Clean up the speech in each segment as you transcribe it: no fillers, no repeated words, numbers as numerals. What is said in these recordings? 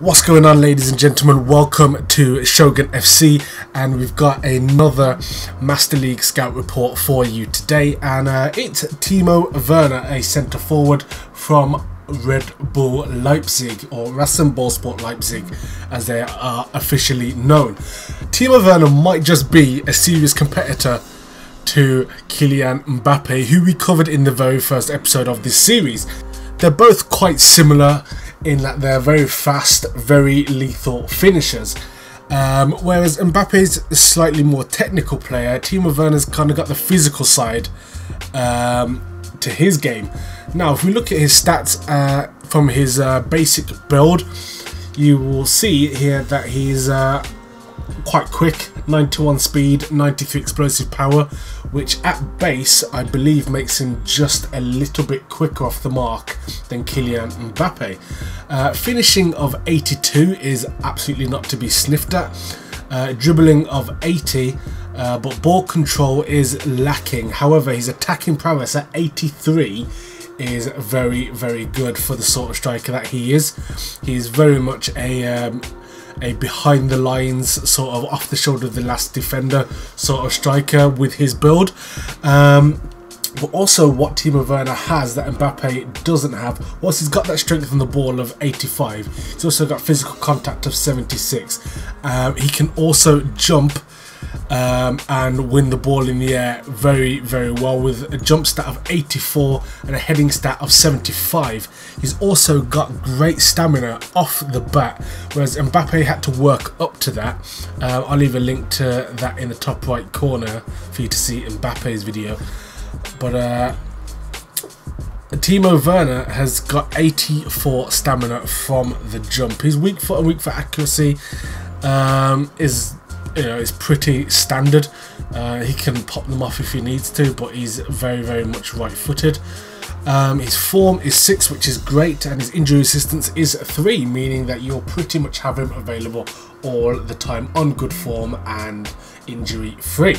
What's going on, ladies and gentlemen? Welcome to Shogun FC, and we've got another Master League Scout report for you today, and it's Timo Werner, a centre forward from Red Bull Leipzig, or Rasenballsport Leipzig as they are officially known. Timo Werner might just be a serious competitor to Kylian Mbappe, who we covered in the very first episode of this series. They're both quite similar in that they're very fast, very lethal finishers. Whereas Mbappe's a slightly more technical player, Timo Werner's kind of got the physical side to his game. Now, if we look at his stats from his basic build, you will see here that he's quite quick, 91 speed, 93 explosive power, which at base I believe makes him just a little bit quicker off the mark than Kylian Mbappe. Finishing of 82 is absolutely not to be sniffed at. Dribbling of 80, but ball control is lacking. However, his attacking prowess at 83 is very, very good for the sort of striker that he is. He is very much a behind the lines, sort of off the shoulder of the last defender sort of striker with his build. But also what Timo Werner has that Mbappe doesn't have, whilst he's got that strength on the ball of 85, he's also got physical contact of 76. He can also jump and win the ball in the air very, very well with a jump stat of 84 and a heading stat of 75. He's also got great stamina off the bat, whereas Mbappe had to work up to that. I'll leave a link to that in the top right corner for you to see Mbappe's video. But Timo Werner has got 84 stamina from the jump. His weak foot and weak foot accuracy is pretty standard. He can pop them off if he needs to, but he's very, very much right-footed. His form is 6, which is great, and his injury resistance is 3, meaning that you'll pretty much have him available all the time on good form and injury-free.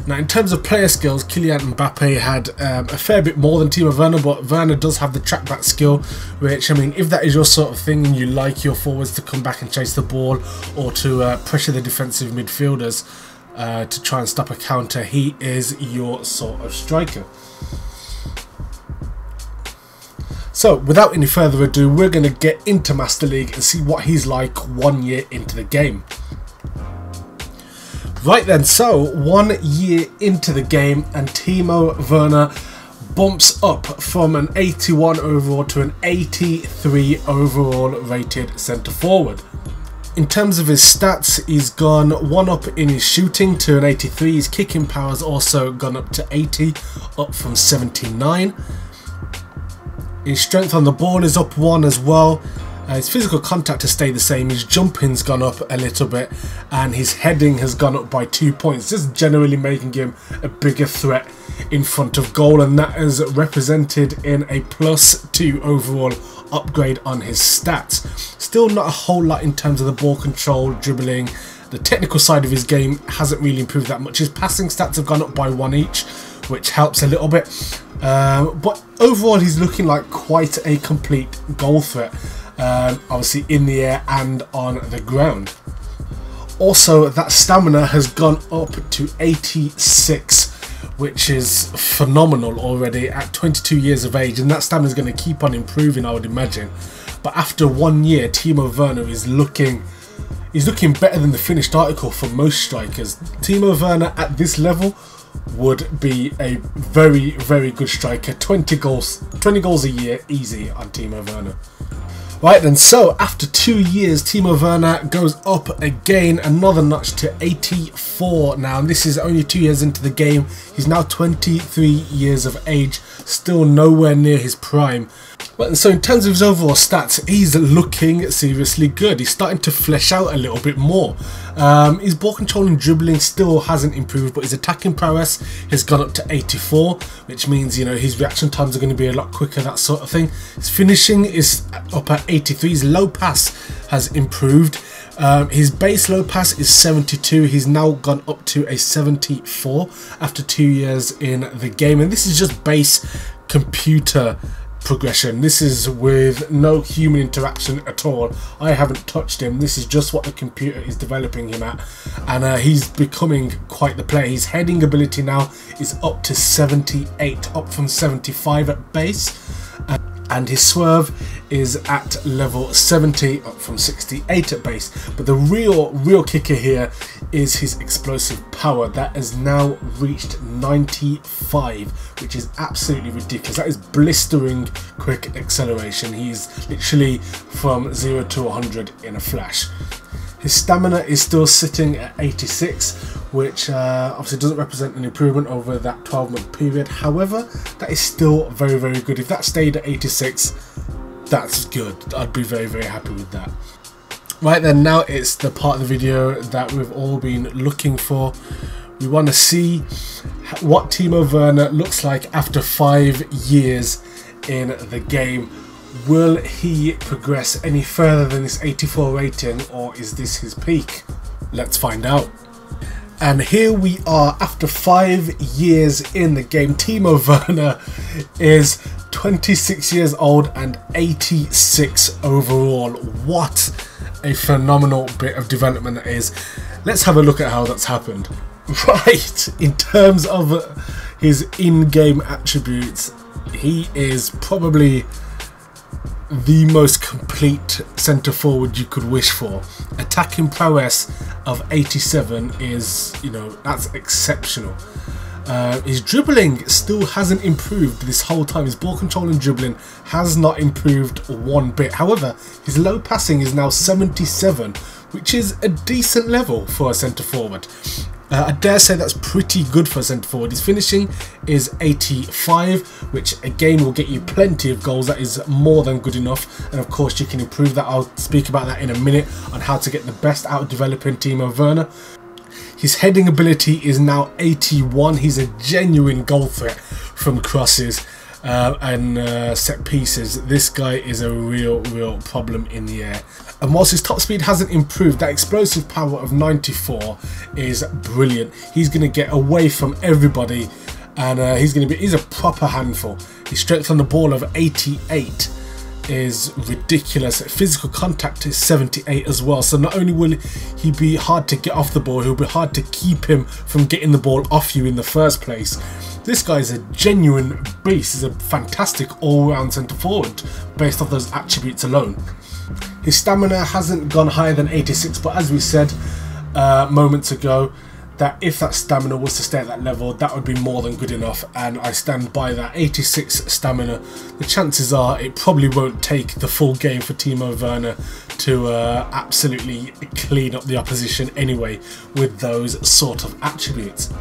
Now, in terms of player skills, Kylian Mbappe had a fair bit more than Timo Werner, but Werner does have the track-back skill, which, I mean, if that is your sort of thing and you like your forwards to come back and chase the ball or to pressure the defensive midfielders to try and stop a counter, he is your sort of striker. So, without any further ado, we're going to get into Master League and see what he's like 1 year into the game. Right then, so 1 year into the game and Timo Werner bumps up from an 81 overall to an 83 overall rated centre forward. In terms of his stats, he's gone 1 up in his shooting to an 83, his kicking power has also gone up to 80, up from 79. His strength on the ball is up 1 as well. His physical contact has stayed the same, his jumping's gone up a little bit, and his heading has gone up by 2 points, just generally making him a bigger threat in front of goal, and that is represented in a +2 overall upgrade on his stats. Still not a whole lot in terms of the ball control, dribbling. The technical side of his game hasn't really improved that much. His passing stats have gone up by 1 each, which helps a little bit, but overall he's looking like quite a complete goal threat. Obviously in the air and on the ground. Also, that stamina has gone up to 86, which is phenomenal already at 22 years of age, and that stamina is going to keep on improving, I would imagine. But after 1 year, Timo Werner is looking better than the finished article for most strikers. Timo Werner at this level would be a very, very good striker. 20 goals a year easy on Timo Werner. Right then, so after 2 years, Timo Werner goes up again, another notch to 84 now, and this is only 2 years into the game. He's now 23 years of age, still nowhere near his prime. Well, and so in terms of his overall stats, he's looking seriously good. He's starting to flesh out a little bit more. His ball control and dribbling still hasn't improved, but his attacking prowess has gone up to 84, which means, you know, his reaction times are going to be a lot quicker, that sort of thing. His finishing is up at 83. His low pass has improved. His base low pass is 72. He's now gone up to a 74 after 2 years in the game, and this is just base computer progression. This is with no human interaction at all. I haven't touched him. This is just what the computer is developing him at, and he's becoming quite the player. His heading ability now is up to 78, up from 75 at base, and his swerve is at level 70, up from 68 at base. But the real kicker here is his explosive power that has now reached 95, which is absolutely ridiculous. That is blistering quick acceleration. He's literally from 0 to 100 in a flash. His stamina is still sitting at 86, which obviously doesn't represent an improvement over that 12-month period. However, that is still very good. If that stayed at 86, that's good. I'd be very happy with that. Right then, now it's the part of the video that we've all been looking for. We want to see what Timo Werner looks like after 5 years in the game. Will he progress any further than this 84 rating, or is this his peak? Let's find out. And here we are after 5 years in the game. Timo Werner is 26 years old and 86 overall. What a phenomenal bit of development that is. Let's have a look at how that's happened. Right, in terms of his in-game attributes, he is probably the most complete centre forward you could wish for. Attacking prowess of 87 is, you know, that's exceptional. His dribbling still hasn't improved this whole time. His ball control and dribbling has not improved one bit. However, his low passing is now 77, which is a decent level for a centre forward. I dare say that's pretty good for a centre forward. His finishing is 85, which again will get you plenty of goals. That is more than good enough, and of course you can improve that. I'll speak about that in a minute on how to get the best out of developing Timo Werner. His heading ability is now 81. He's a genuine goal threat from crosses and set pieces. This guy is a real problem in the air. And whilst his top speed hasn't improved, that explosive power of 94 is brilliant. He's going to get away from everybody, and he's a proper handful. His strength on the ball of 88 is ridiculous. Physical contact is 78 as well. So not only will he be hard to get off the ball, he'll be hard to keep him from getting the ball off you in the first place. This guy's a genuine beast. He's a fantastic all-round centre forward based off those attributes alone. His stamina hasn't gone higher than 86, but as we said moments ago, that if that stamina was to stay at that level, that would be more than good enough, and I stand by that. 86 stamina, the chances are it probably won't take the full game for Timo Werner to absolutely clean up the opposition anyway with those sort of attributes.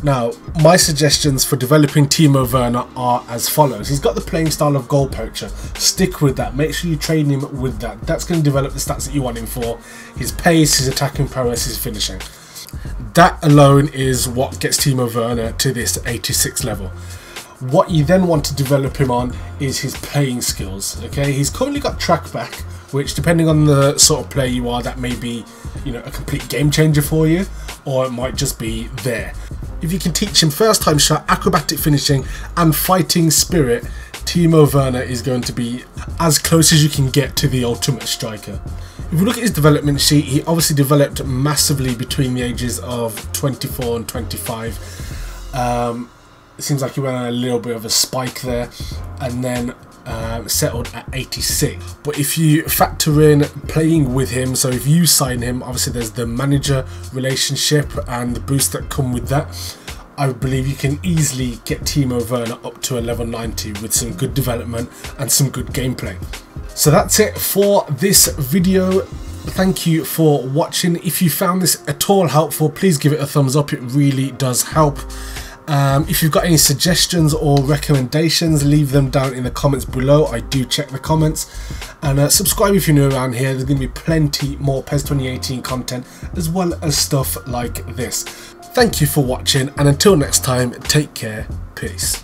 Now, my suggestions for developing Timo Werner are as follows. He's got the playing style of goal poacher. Stick with that. Make sure you train him with that. That's going to develop the stats that you want him for. His pace, his attacking prowess, his finishing. That alone is what gets Timo Werner to this 86 level. What you then want to develop him on is his playing skills. Okay, he's currently got track back, which depending on the sort of player you are, that may be, you know, a complete game changer for you, or it might just be there. If you can teach him first time shot, acrobatic finishing and fighting spirit, Timo Werner is going to be as close as you can get to the ultimate striker. If you look at his development sheet, he obviously developed massively between the ages of 24 and 25. It seems like he went on a little bit of a spike there, and then settled at 86. But if you factor in playing with him, so if you sign him, obviously there's the manager relationship and the boost that come with that, I believe you can easily get Timo Werner up to a level 90 with some good development and some good gameplay. So that's it for this video. Thank you for watching. If you found this at all helpful, please give it a thumbs up. It really does help. If you've got any suggestions or recommendations, leave them down in the comments below. I do check the comments. And subscribe if you're new around here. There's going to be plenty more PES 2018 content, as well as stuff like this. Thank you for watching, and until next time, take care. Peace.